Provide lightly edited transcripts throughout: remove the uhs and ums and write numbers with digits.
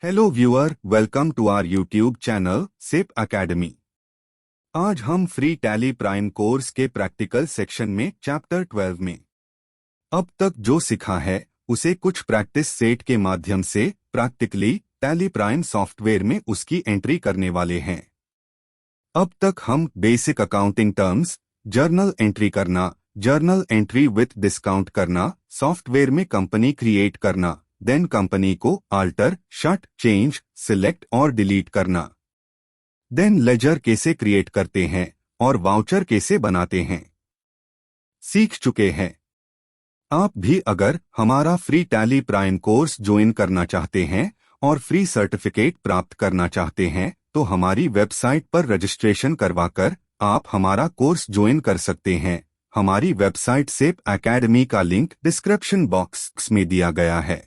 Hello viewer, welcome to our YouTube channel SIP academy. आज हम free Tally Prime course के practical section में chapter 12 में अब तक जो सीखा है उसे कुछ प्रैक्टिस सेट के माध्यम से प्रैक्टिकली टैली प्राइम सॉफ्टवेयर में उसकी एंट्री करने वाले हैं। अब तक हम basic accounting terms, journal entry करना, जर्नल एंट्री विथ डिस्काउंट करना, सॉफ्टवेयर में कंपनी क्रिएट करना, देन कंपनी को अल्टर, शट, चेंज, सिलेक्ट और डिलीट करना, देन लेजर कैसे क्रिएट करते हैं और वाउचर कैसे बनाते हैं सीख चुके हैं। आप भी अगर हमारा free Tally Prime course join करना चाहते हैं और फ्री सर्टिफिकेट प्राप्त करना चाहते हैं तो हमारी वेबसाइट पर रजिस्ट्रेशन करवाकर आप हमारा कोर्स ज्वाइन कर सकते हैं। हमारी वेबसाइट सिप एकेडमी का लिंक डिस्क्रिप्शन बॉक्स में दिया गया है।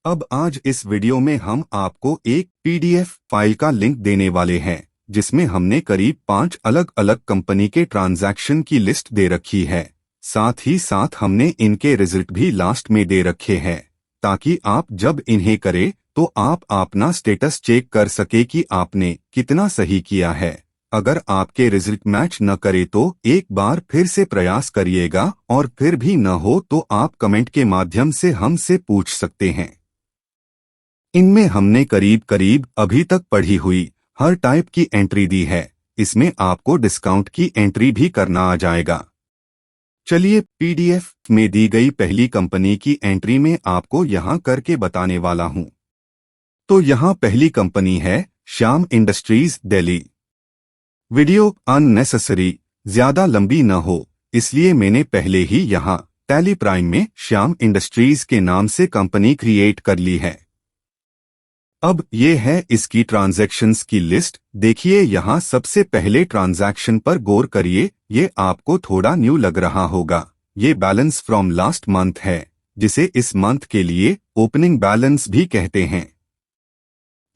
अब आज इस वीडियो में हम आपको एक पीडीएफ फाइल का लिंक देने वाले हैं जिसमें हमने करीब 5 अलग अलग कंपनी के ट्रांजैक्शन की लिस्ट दे रखी है। साथ ही साथ हमने इनके रिजल्ट भी लास्ट में दे रखे हैं ताकि आप जब इन्हें करें तो आप अपना स्टेटस चेक कर सके कि आपने कितना सही किया है। अगर आपके रिजल्ट मैच न करे तो एक बार फिर से प्रयास करिएगा और फिर भी न हो तो आप कमेंट के माध्यम से हमसे पूछ सकते हैं। इनमें हमने करीब करीब अभी तक पढ़ी हुई हर टाइप की एंट्री दी है। इसमें आपको डिस्काउंट की एंट्री भी करना आ जाएगा। चलिए पीडीएफ में दी गई पहली कंपनी की एंट्री में आपको यहां करके बताने वाला हूं। तो यहां पहली कंपनी है Shyam industries Delhi. Video unnecessary ज्यादा लंबी न हो इसलिए मैंने पहले ही यहां टैली प्राइम में श्याम इंडस्ट्रीज के नाम से कंपनी क्रिएट कर ली है। अब ये है इसकी ट्रांजैक्शंस की लिस्ट। देखिए यहाँ सबसे पहले ट्रांजैक्शन पर गौर करिए। ये आपको थोड़ा न्यू लग रहा होगा। ये बैलेंस फ्रॉम लास्ट मंथ है जिसे इस मंथ के लिए ओपनिंग बैलेंस भी कहते हैं।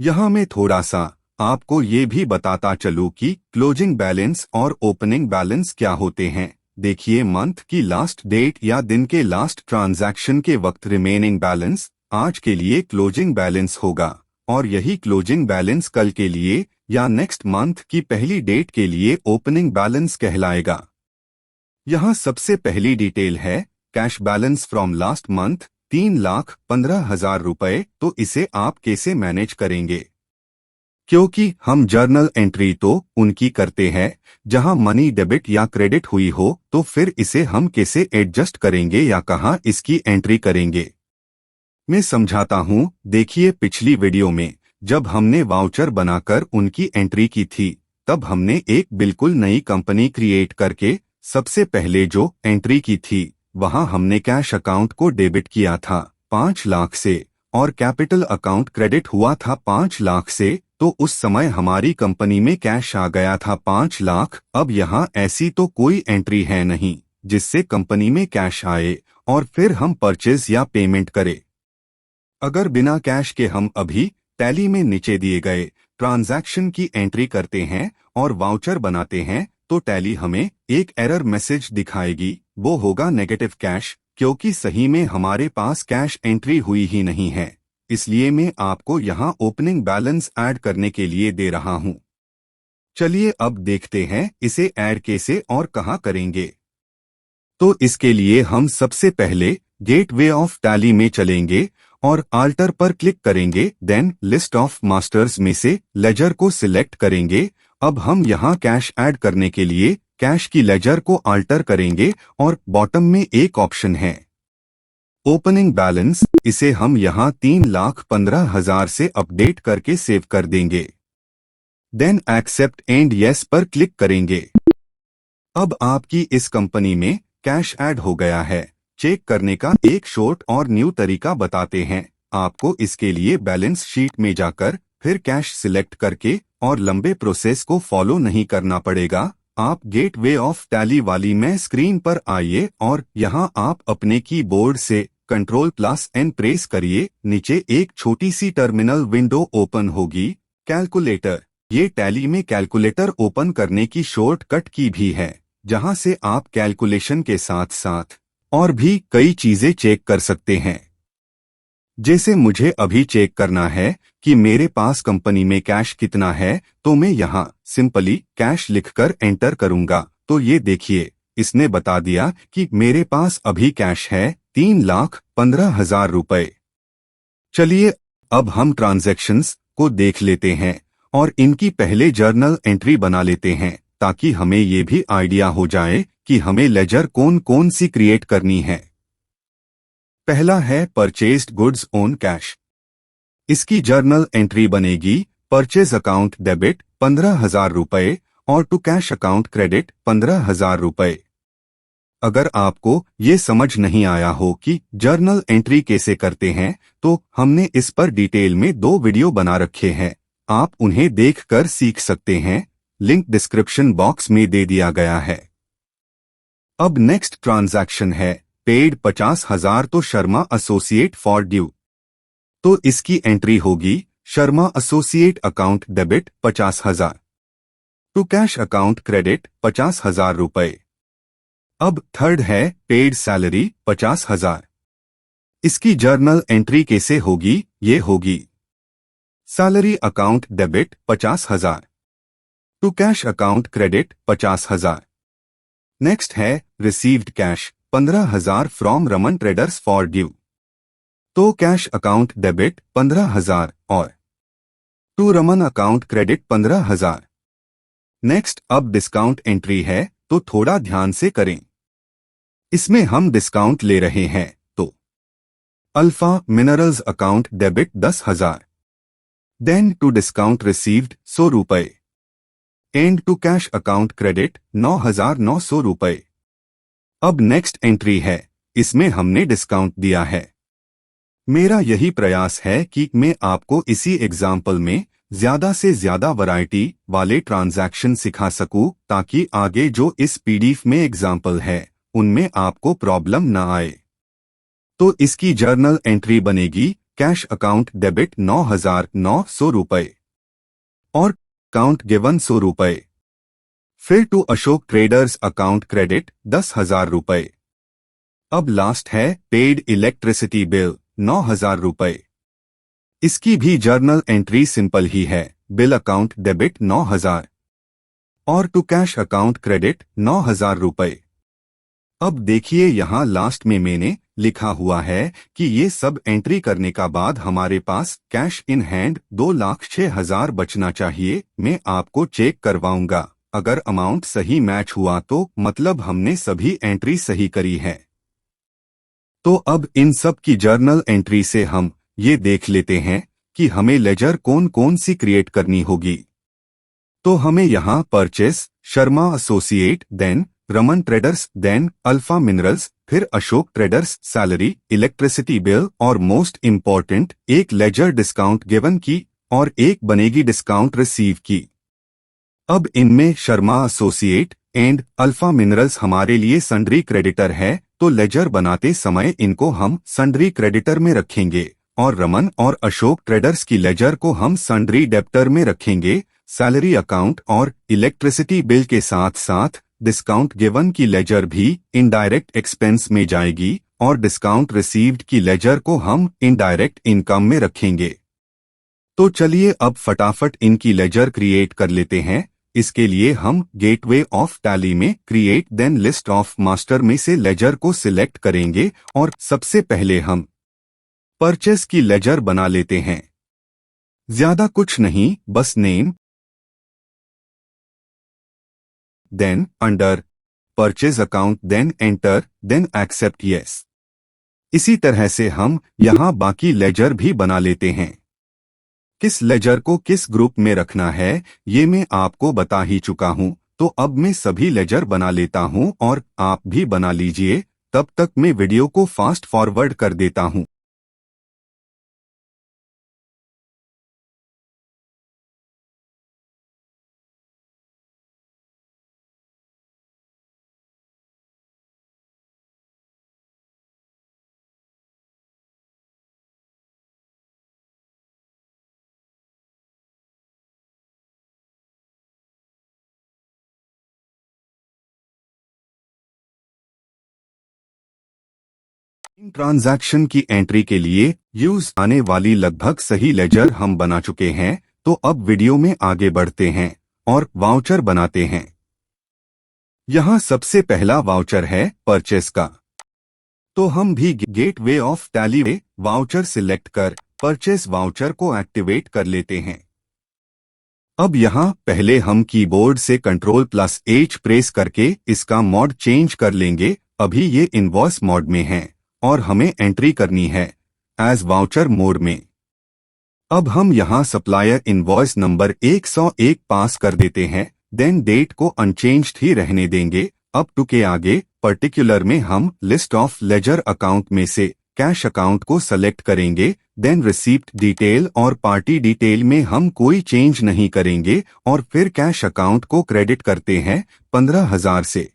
यहाँ मैं थोड़ा सा आपको ये भी बताता चलूं कि क्लोजिंग बैलेंस और ओपनिंग बैलेंस क्या होते हैं। देखिए मंथ की लास्ट डेट या दिन के लास्ट ट्रांजैक्शन के वक्त रिमेनिंग बैलेंस आज के लिए क्लोजिंग बैलेंस होगा और यही क्लोजिंग बैलेंस कल के लिए या नेक्स्ट मंथ की पहली डेट के लिए ओपनिंग बैलेंस कहलाएगा। यहाँ सबसे पहली डिटेल है cash balance from last month 3,15,000 रुपए। तो इसे आप कैसे मैनेज करेंगे? क्योंकि हम जर्नल एंट्री तो उनकी करते हैं जहां मनी डेबिट या क्रेडिट हुई हो, तो फिर इसे हम कैसे एडजस्ट करेंगे या कहां इसकी एंट्री करेंगे? मैं समझाता हूं। देखिए पिछली वीडियो में जब हमने वाउचर बनाकर उनकी एंट्री की थी तब हमने एक बिल्कुल नई कंपनी क्रिएट करके सबसे पहले जो एंट्री की थी वहां हमने कैश अकाउंट को डेबिट किया था 5 लाख से और कैपिटल अकाउंट क्रेडिट हुआ था 5 लाख से। तो उस समय हमारी कंपनी में कैश आ गया था 5 लाख। अब यहाँ ऐसी तो कोई एंट्री है नहीं जिससे कंपनी में कैश आए और फिर हम परचेज या पेमेंट करें। अगर बिना कैश के हम अभी टैली में नीचे दिए गए ट्रांजैक्शन की एंट्री करते हैं और वाउचर बनाते हैं तो टैली हमें एक एरर मैसेज दिखाएगी। वो होगा नेगेटिव कैश, क्योंकि सही में हमारे पास कैश एंट्री हुई ही नहीं है। इसलिए मैं आपको यहाँ ओपनिंग बैलेंस ऐड करने के लिए दे रहा हूँ। चलिए अब देखते हैं इसे ऐड कैसे और कहाँ करेंगे। तो इसके लिए हम सबसे पहले गेटवे ऑफ टैली में चलेंगे और अल्टर पर क्लिक करेंगे। देन लिस्ट ऑफ मास्टर्स में से लेजर को सिलेक्ट करेंगे। अब हम यहाँ कैश ऐड करने के लिए कैश की लेजर को अल्टर करेंगे और बॉटम में एक ऑप्शन है ओपनिंग बैलेंस। इसे हम यहाँ 3,15,000 से अपडेट करके सेव कर देंगे। देन एक्सेप्ट एंड यस पर क्लिक करेंगे। अब आपकी इस कंपनी में कैश ऐड हो गया है। चेक करने का एक शॉर्ट और न्यू तरीका बताते हैं। आपको इसके लिए बैलेंस शीट में जाकर फिर कैश सिलेक्ट करके और लंबे प्रोसेस को फॉलो नहीं करना पड़ेगा। आप गेटवे ऑफ टैली वाली में स्क्रीन पर आइए और यहाँ आप अपने कीबोर्ड से Ctrl+N प्रेस करिए। नीचे एक छोटी सी टर्मिनल विंडो ओपन होगी। कैलकुलेटर, ये टैली में कैलकुलेटर ओपन करने की शॉर्टकट की भी है जहाँ से आप कैलकुलेशन के साथ साथ और भी कई चीजें चेक कर सकते हैं। जैसे मुझे अभी चेक करना है कि मेरे पास कंपनी में कैश कितना है, तो मैं यहाँ सिंपली कैश लिखकर एंटर करूंगा। तो ये देखिए, इसने बता दिया कि मेरे पास अभी कैश है 3,15,000 रुपए। चलिए अब हम ट्रांजैक्शंस को देख लेते हैं और इनकी पहले जर्नल एंट्री बना लेते हैं, ताकि हमें ये भी आइडिया हो जाए कि हमें लेजर कौन कौन सी क्रिएट करनी है। पहला है परचेज्ड गुड्स ऑन कैश। इसकी जर्नल एंट्री बनेगी परचेज अकाउंट डेबिट 15,000 रुपए और टू कैश अकाउंट क्रेडिट 15,000 रुपए। अगर आपको ये समझ नहीं आया हो कि जर्नल एंट्री कैसे करते हैं, तो हमने इस पर डिटेल में 2 वीडियो बना रखे हैं, आप उन्हें देखकर सीख सकते हैं। लिंक डिस्क्रिप्शन बॉक्स में दे दिया गया है। अब नेक्स्ट ट्रांजैक्शन है पेड 50,000 तो शर्मा एसोसिएट फॉर ड्यू। तो इसकी एंट्री होगी Sharma associate account debit 50,000 to cash account credit 50,000 रुपए। अब थर्ड है पेड सैलरी 50,000। इसकी जर्नल एंट्री कैसे होगी? ये होगी salary account debit 50,000 to cash account credit 50,000। Next है received cash 15,000 from Raman traders for due. तो कैश अकाउंट डेबिट 15,000 और to Raman account credit 15,000। Next अब डिस्काउंट एंट्री है, तो थोड़ा ध्यान से करें। इसमें हम डिस्काउंट ले रहे हैं, तो alpha minerals account debit 10,000, then to discount received 100 रुपए and to cash account credit 9,900 रुपए। अब नेक्स्ट एंट्री है, इसमें हमने डिस्काउंट दिया है। मेरा यही प्रयास है कि मैं आपको इसी एग्जाम्पल में ज्यादा से ज्यादा वैरायटी वाले ट्रांजैक्शन सिखा सकूं, ताकि आगे जो इस पीडीएफ में एग्जाम्पल है उनमें आपको प्रॉब्लम ना आए। तो इसकी जर्नल एंट्री बनेगी कैश अकाउंट डेबिट 9,900 रुपए और अकाउंट गिवन 100 रुपए। फिर to Ashok traders account credit 10,000 रुपए। अब लास्ट है पेड इलेक्ट्रिसिटी बिल 9,000 रुपए। इसकी भी जर्नल एंट्री सिंपल ही है, बिल अकाउंट डेबिट 9,000 और टू कैश अकाउंट क्रेडिट 9,000 रुपए। अब देखिए यहाँ लास्ट में मैंने लिखा हुआ है कि ये सब एंट्री करने का बाद हमारे पास कैश इन हैंड 2,06,000 बचना चाहिए। मैं आपको चेक करवाऊंगा, अगर अमाउंट सही मैच हुआ तो मतलब हमने सभी एंट्री सही करी है। तो अब इन सब की जर्नल एंट्री से हम ये देख लेते हैं कि हमें लेजर कौन कौन सी क्रिएट करनी होगी। तो हमें यहाँ purchase Sharma associate, then Raman traders, then alpha minerals, फिर Ashok traders, salary, electricity bill और मोस्ट इम्पॉर्टेंट एक लेजर डिस्काउंट गिवन की और एक बनेगी डिस्काउंट रिसीव की। अब इनमें Sharma associate and alpha minerals हमारे लिए सन्ड्री क्रेडिटर है, तो लेजर बनाते समय इनको हम सन्ड्री क्रेडिटर में रखेंगे और रमन और अशोक ट्रेडर्स की लेजर को हम सन्ड्री डेब्टर में रखेंगे। सैलरी अकाउंट और इलेक्ट्रिसिटी बिल के साथ साथ डिस्काउंट गिवन की लेजर भी इनडायरेक्ट एक्सपेंस में जाएगी और डिस्काउंट रिसीव्ड की लेजर को हम इनडायरेक्ट इनकम में रखेंगे। तो चलिए अब फटाफट इनकी लेजर क्रिएट कर लेते हैं। इसके लिए हम गेटवे ऑफ टैली में create then list of master में से लेजर को सिलेक्ट करेंगे और सबसे पहले हम परचेस की लेजर बना लेते हैं। ज्यादा कुछ नहीं, बस name, then under purchase account, then enter, then accept yes. इसी तरह से हम यहां बाकी लेजर भी बना लेते हैं। किस लेजर को किस ग्रुप में रखना है ये मैं आपको बता ही चुका हूं, तो अब मैं सभी लेजर बना लेता हूं और आप भी बना लीजिए। तब तक मैं वीडियो को फास्ट फॉरवर्ड कर देता हूं। ट्रांजैक्शन की एंट्री के लिए यूज आने वाली लगभग सही लेजर हम बना चुके हैं, तो अब वीडियो में आगे बढ़ते हैं और वाउचर बनाते हैं। यहाँ सबसे पहला वाउचर है परचेस का, तो हम भी gateway of tally voucher select कर परचेस वाउचर को एक्टिवेट कर लेते हैं। अब यहाँ पहले हम कीबोर्ड से Ctrl+H प्रेस करके इसका मोड चेंज कर लेंगे। अभी ये इनवॉइस मोड में है और हमें एंट्री करनी है एज वाउचर मोड में। अब हम यहाँ सप्लायर इनवॉइस नंबर 101 पास कर देते हैं, देन डेट को अनचेंज्ड ही रहने देंगे। अब टू के आगे पर्टिकुलर में हम लिस्ट ऑफ लेजर अकाउंट में से कैश अकाउंट को सेलेक्ट करेंगे, देन रिसीप्ट डिटेल और पार्टी डिटेल में हम कोई चेंज नहीं करेंगे और फिर कैश अकाउंट को क्रेडिट करते हैं 15,000 से।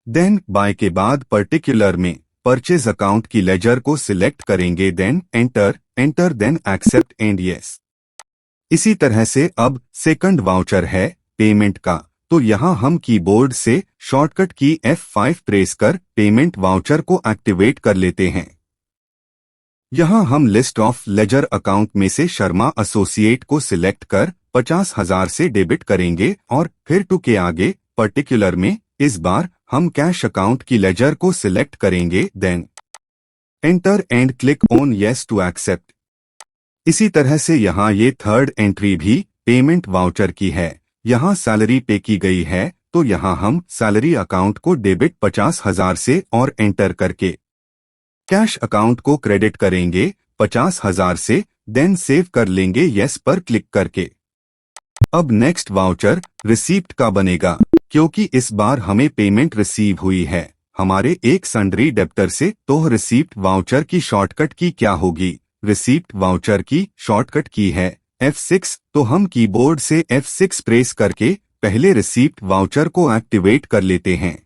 देन बाय के बाद पर्टिकुलर में परचेज अकाउंट की लेजर को सिलेक्ट करेंगे, then enter then accept and yes. इसी तरह से अब सेकंड वाउचर है पेमेंट का, तो यहाँ हम कीबोर्ड से शॉर्टकट की F5 प्रेस कर पेमेंट वाउचर को एक्टिवेट कर लेते हैं। यहाँ हम लिस्ट ऑफ लेजर अकाउंट में से शर्मा एसोसिएट को सिलेक्ट कर 50,000 से डेबिट करेंगे और फिर टू के आगे पर्टिकुलर में इस बार हम कैश अकाउंट की लेजर को सिलेक्ट करेंगे, then enter and click on yes to accept. इसी तरह से यहाँ ये थर्ड एंट्री भी पेमेंट वाउचर की है। यहाँ सैलरी पे की गई है, तो यहाँ हम सैलरी अकाउंट को डेबिट 50,000 से और एंटर करके कैश अकाउंट को क्रेडिट करेंगे 50,000 से, देन सेव कर लेंगे येस पर क्लिक करके। अब नेक्स्ट वाउचर रिसीप्ट का बनेगा, क्योंकि इस बार हमें पेमेंट रिसीव हुई है हमारे एक सन्ड्री डेप्टर से, तो रिसीप्ट वाउचर की शॉर्टकट की क्या होगी? रिसीप्ट वाउचर की शॉर्टकट की है F6, तो हम कीबोर्ड से F6 प्रेस करके पहले रिसीप्ट वाउचर को एक्टिवेट कर लेते हैं।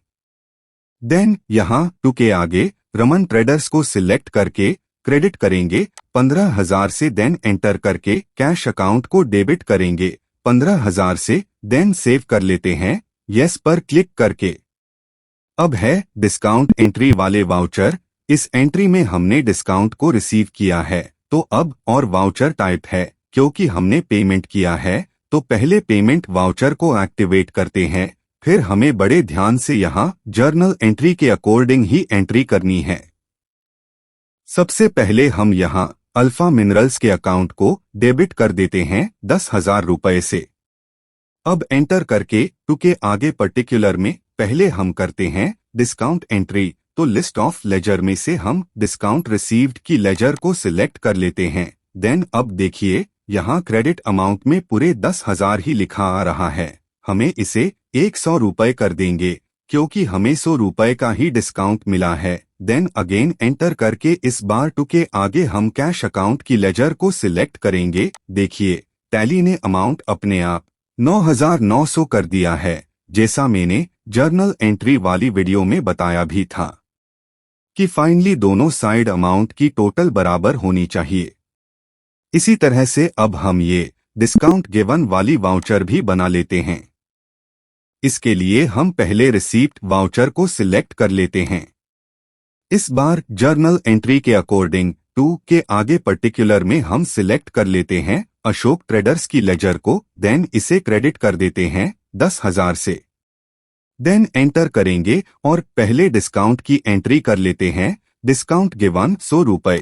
देन यहाँ टू के आगे रमन ट्रेडर्स को सिलेक्ट करके क्रेडिट करेंगे 15,000 से, देन एंटर करके कैश अकाउंट को डेबिट करेंगे 15,000 से, देन सेव कर लेते हैं येस पर क्लिक करके। अब है डिस्काउंट एंट्री वाले वाउचर। इस एंट्री में हमने डिस्काउंट को रिसीव किया है, तो अब और वाउचर टाइप है क्योंकि हमने पेमेंट किया है, तो पहले पेमेंट वाउचर को एक्टिवेट करते हैं। फिर हमें बड़े ध्यान से यहाँ जर्नल एंट्री के अकॉर्डिंग ही एंट्री करनी है। सबसे पहले हम यहाँ अल्फा मिनरल्स के अकाउंट को डेबिट कर देते हैं 10,000 रुपए से। अब एंटर करके टू के आगे पर्टिकुलर में पहले हम करते हैं डिस्काउंट एंट्री, तो लिस्ट ऑफ लेजर में से हम डिस्काउंट रिसीव्ड की लेजर को सिलेक्ट कर लेते हैं। देन अब देखिए यहाँ क्रेडिट अमाउंट में पूरे 10,000 ही लिखा आ रहा है। हमें इसे 100 रुपए कर देंगे क्योंकि हमें 100 रुपए का ही डिस्काउंट मिला है। देन अगेन एंटर करके इस बार टू के आगे हम कैश अकाउंट की लेजर को सिलेक्ट करेंगे। देखिए टैली ने अमाउंट अपने आप 9,900 कर दिया है, जैसा मैंने जर्नल एंट्री वाली वीडियो में बताया भी था कि फाइनली दोनों साइड अमाउंट की टोटल बराबर होनी चाहिए। इसी तरह से अब हम ये डिस्काउंट गिवन वाली वाउचर भी बना लेते हैं। इसके लिए हम पहले रिसीप्ट वाउचर को सिलेक्ट कर लेते हैं। इस बार जर्नल एंट्री के अकॉर्डिंग टू के आगे पर्टिकुलर में हम सिलेक्ट कर लेते हैं अशोक ट्रेडर्स की लेजर को, देन इसे क्रेडिट कर देते हैं 10,000 से। देन एंटर करेंगे और पहले डिस्काउंट की एंट्री कर लेते हैं डिस्काउंट गिवन 100 रुपए।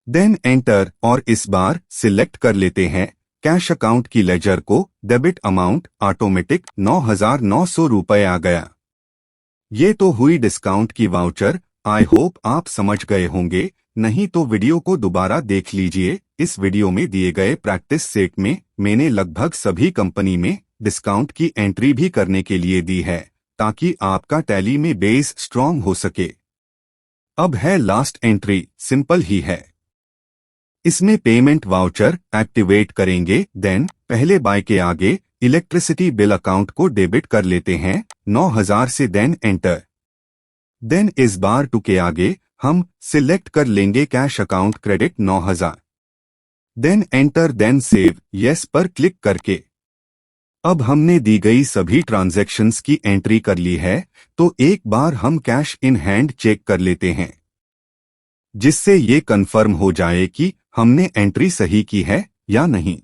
देन एंटर और इस बार सिलेक्ट कर लेते हैं कैश अकाउंट की लेजर को, डेबिट अमाउंट ऑटोमेटिक 9,900 रुपए आ गया। ये तो हुई डिस्काउंट की वाउचर। आई होप आप समझ गए होंगे, नहीं तो वीडियो को दोबारा देख लीजिए। इस वीडियो में दिए गए प्रैक्टिस सेट में मैंने लगभग सभी कंपनी में डिस्काउंट की एंट्री भी करने के लिए दी है ताकि आपका टैली में बेस स्ट्रॉन्ग हो सके। अब है लास्ट एंट्री, सिंपल ही है। इसमें पेमेंट वाउचर एक्टिवेट करेंगे। देन पहले बाय के आगे इलेक्ट्रिसिटी बिल अकाउंट को डेबिट कर लेते हैं 9,000 से, देन एंटर। देन इस बार टू के आगे हम सिलेक्ट कर लेंगे cash account credit 9,000, then enter, then save yes पर क्लिक करके। अब हमने दी गई सभी ट्रांजैक्शंस की एंट्री कर ली है, तो एक बार हम कैश इन हैंड चेक कर लेते हैं। जिससे ये कंफर्म हो जाए कि हमने एंट्री सही की है या नहीं।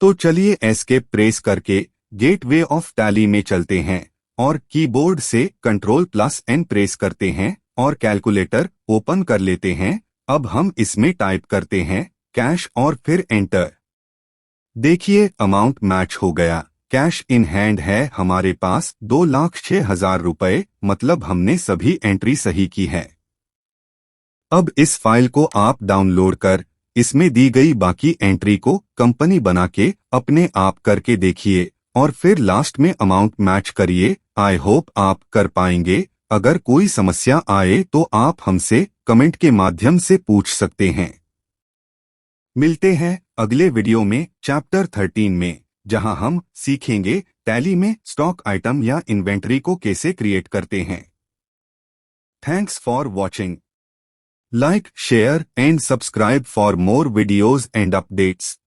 तो चलिए एस्केप प्रेस करके गेटवे ऑफ टैली में चलते हैं और कीबोर्ड से Ctrl+N प्रेस करते हैं और कैलकुलेटर ओपन कर लेते हैं। अब हम इसमें टाइप करते हैं कैश और फिर एंटर। देखिए अमाउंट मैच हो गया। कैश इन हैंड है हमारे पास 2,06,000 रुपए, मतलब हमने सभी एंट्री सही की है। अब इस फाइल को आप डाउनलोड कर इसमें दी गई बाकी एंट्री को कंपनी बना के अपने आप करके देखिए और फिर लास्ट में अमाउंट मैच करिए। आई होप आप कर पाएंगे। अगर कोई समस्या आए तो आप हमसे कमेंट के माध्यम से पूछ सकते हैं। मिलते हैं अगले वीडियो में चैप्टर 13 में, जहां हम सीखेंगे टैली में स्टॉक आइटम या इन्वेंटरी को कैसे क्रिएट करते हैं। Thanks for watching. Like, share and subscribe for more videos and updates.